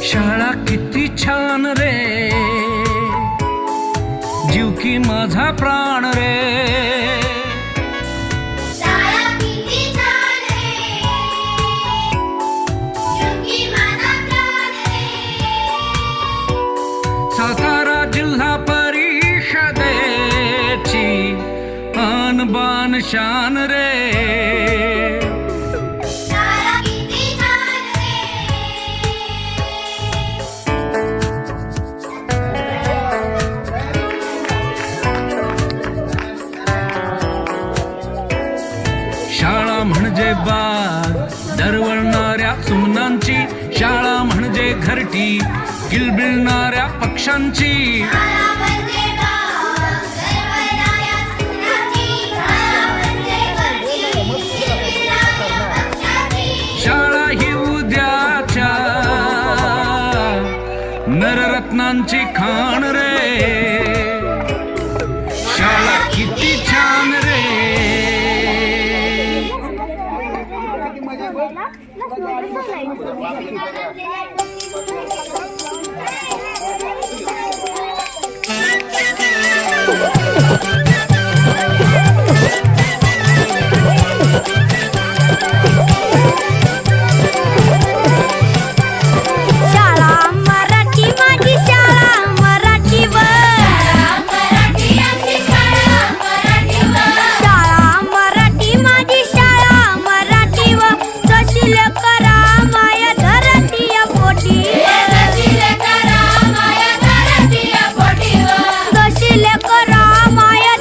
शाळा किती छान रे, जीव की माझा प्राण रे. शाळा किती छान रे, जीव की माझा प्राण रे. सातारा जिल्हा परिषदेची आन बान शान रे. शाळा म्हणजे बाग दरवळणाऱ्या सुमनांची, शाळा म्हणजे घरटी किलबिलणाऱ्या पक्ष्यांची. शाळा ही उद्याच्या नररत्नांची खाण रे. शाळा किती छान रे. शाळा मराठी माझी शाळा मराठीवर, शाळा मराठी माझी शाळा मराठीवर. जशी लेकरा माया धरतीया पोटीवर, जशी लेकरा माया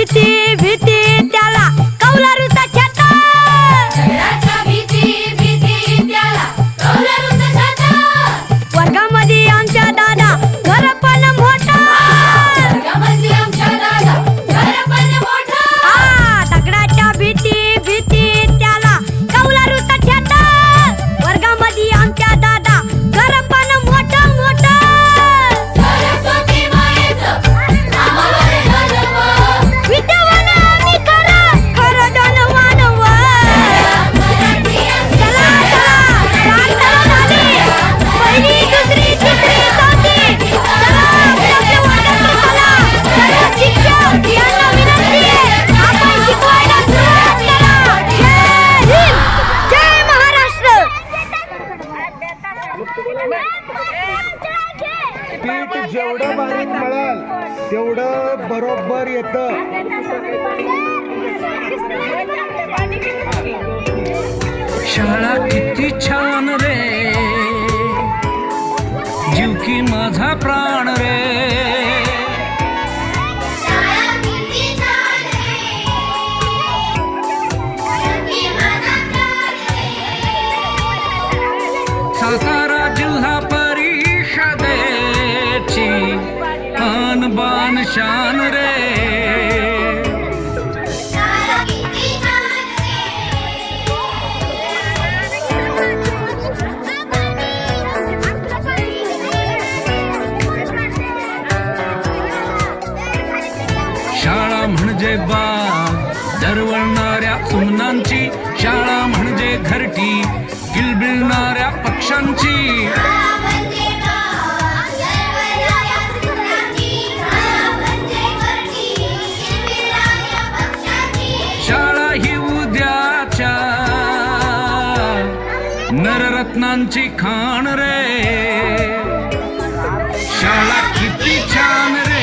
भीती भीती त्याला कौलारूचा छाता दगडाच्या भीती भीती त्याला कौलारूचा छाता वर्गामध्ये आमच्या दादा घर पण मोठा वर्गामध्ये आमच्या दादा घर पण मोठा दगडाच्या भीती भीती त्याला कौलारूचा छाता वर्गामध्ये आमच्या दादा घर पण मोठं मोठं सरस्वती मायेचं आम्हाला दानव विद्यावान आम्ही खरं खरं दानवान मराठी चला चला प्रार्थना झाली पहिली दुसरी तिसरी चौथी चला आपल्या वर्गाकडे चला सर्व शिक्षक यांना विनंती आहे आपण शिकवायला सुरुवात करा जय हिंद जय महाराष्ट्र पीठ जेवढं बारीक मळाल तेवढं बरोबर येतं. शाळा किती छान रे जीव की माझा प्राण रे शाळा किती छान रे की माझा प्राण रे सातारा जिल्हा परिषदेची आन बान शान रे शाळा किती छान शाळा म्हणजे बाग दरवळणाऱ्या सुमनांची शाळा म्हणजे घरटी किलबिलणाऱ्या पक्ष्यांची म्हणजे गरवणाऱ्या सुरांची म्हणजे गर्दी किलबिलाऱ्या पक्ष्यांची शाळा ही उद्याच्या नररत्नांची खाण रे शाळा किती छान रे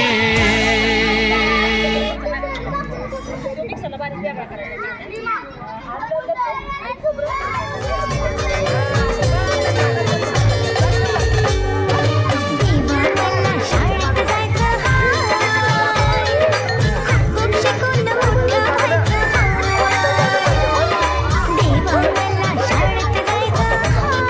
देवाला शाळेत जायचं हाय खूप शिकून मोठं व्हायचं हाय देवाला शाळेत जायचं हाय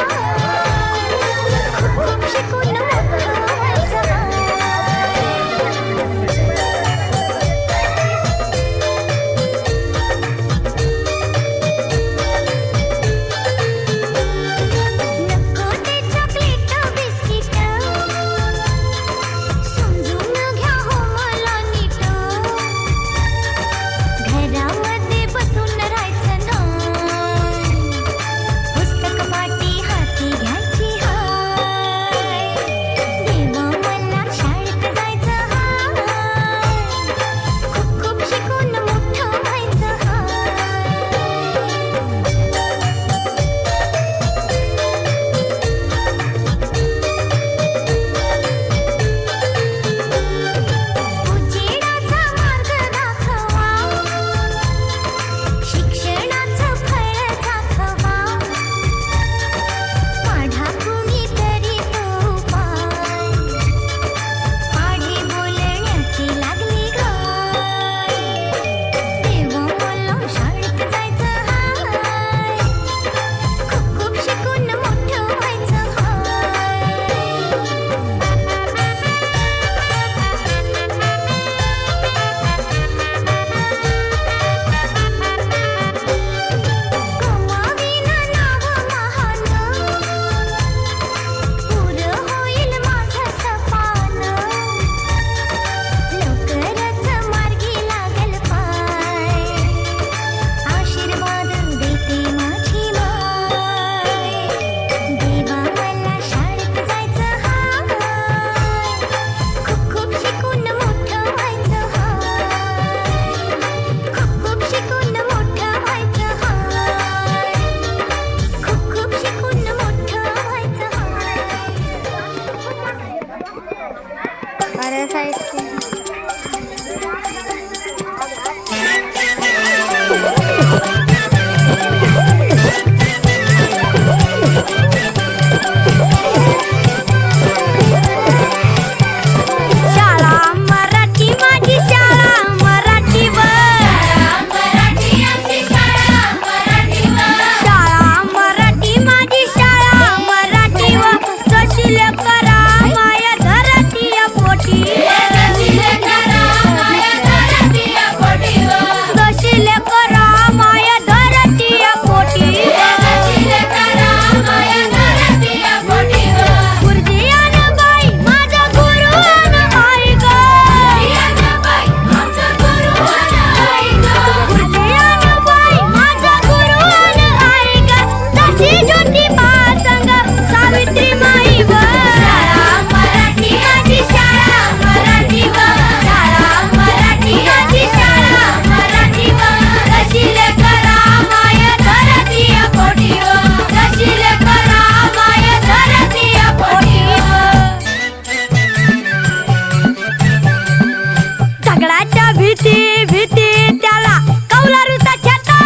भीती भीती त्याला कौलारूचा छाता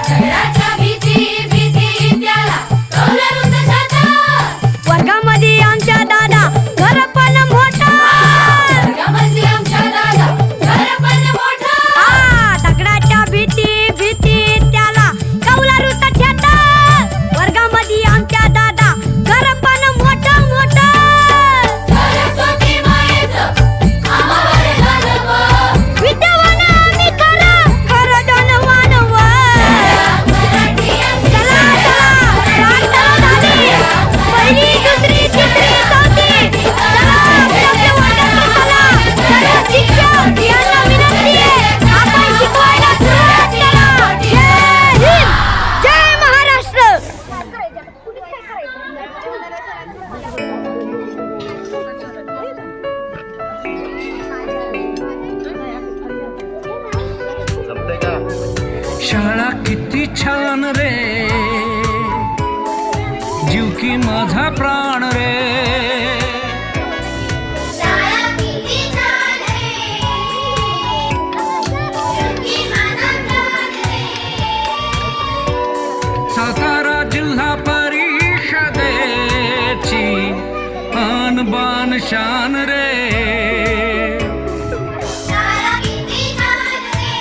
दगडाच्या भीती भीती त्याला कौलारूचा छाता वर्गामध्ये आमच्या दादा घर पण मोठा वर्गामध्ये आमच्या दादा घर पण मोठा दगडाच्या भीती भीती त्याला कौलारूचा छाता वर्गामध्ये आमच्या दादा घर पण मोठा मोठा सरस्वती मायेचं आम्हावर दानव विद्यावान आम्ही खरं खरं धनवान मराठी चला चला प्रार्थना झाली पहिली दुसरी तिसरी चौथी चला आपल्या वर्गात चला सर्व शिक्षक यांना विनंती आहे आपण शिकवायला सुरुवात करा जय हिंद जय महाराष्ट्र शाळा किती छान रे जीव की माझा प्राण रे शाळा किती छान रे की माझा प्राण रे सातारा जिल्हा परिषदेची आन बान शान रे शाळा किती छान रे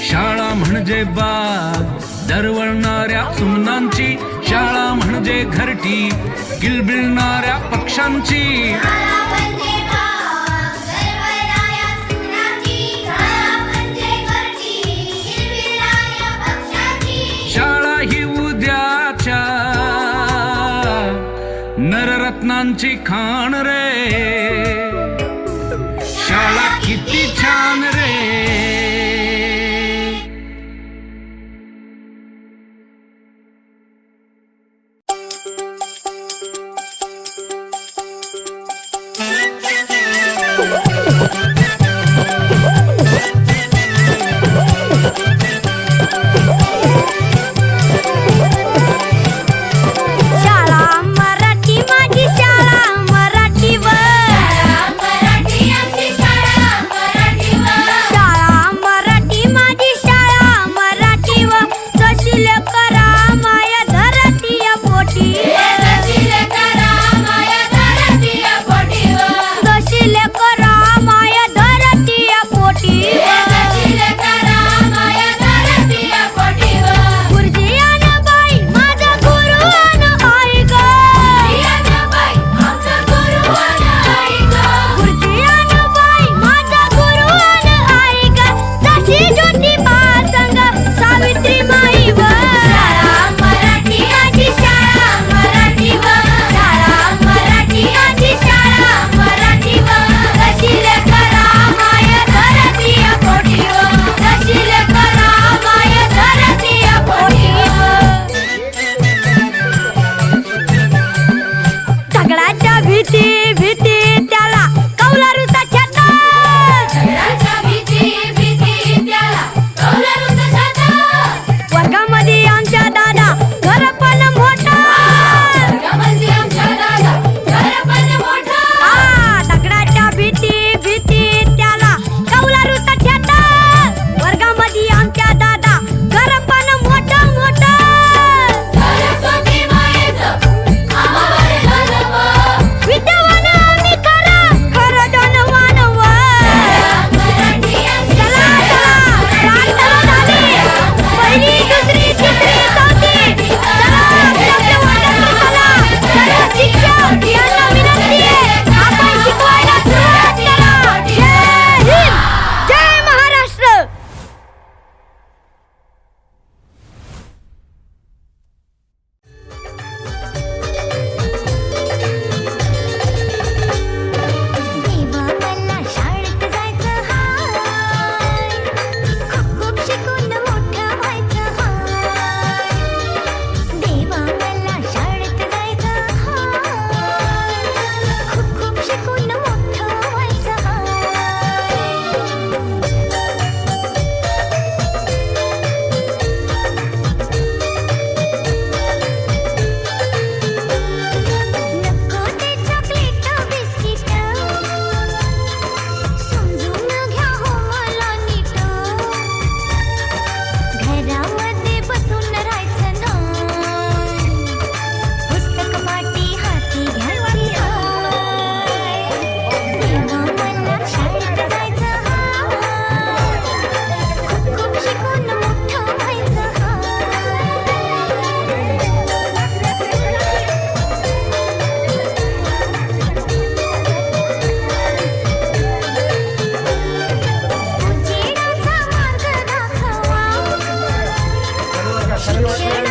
शाळा म्हणजे बाग दरवळणाऱ्या सुमनांची शाळा म्हणजे घरटी किलबिलणाऱ्या पक्ष्यांची शाळा म्हणजे गाव दरवळणाऱ्या सुनाची शाळा म्हणजे घरटी हिरविणाऱ्या पक्ष्याची शाळा ही उद्याच्या नररत्नांची खाण रे शाळा किती छान रे शाळा मराठी माझी शाळा मराठीवर शाळा मराठी आमची शाळा मराठीवर खाली वाटलं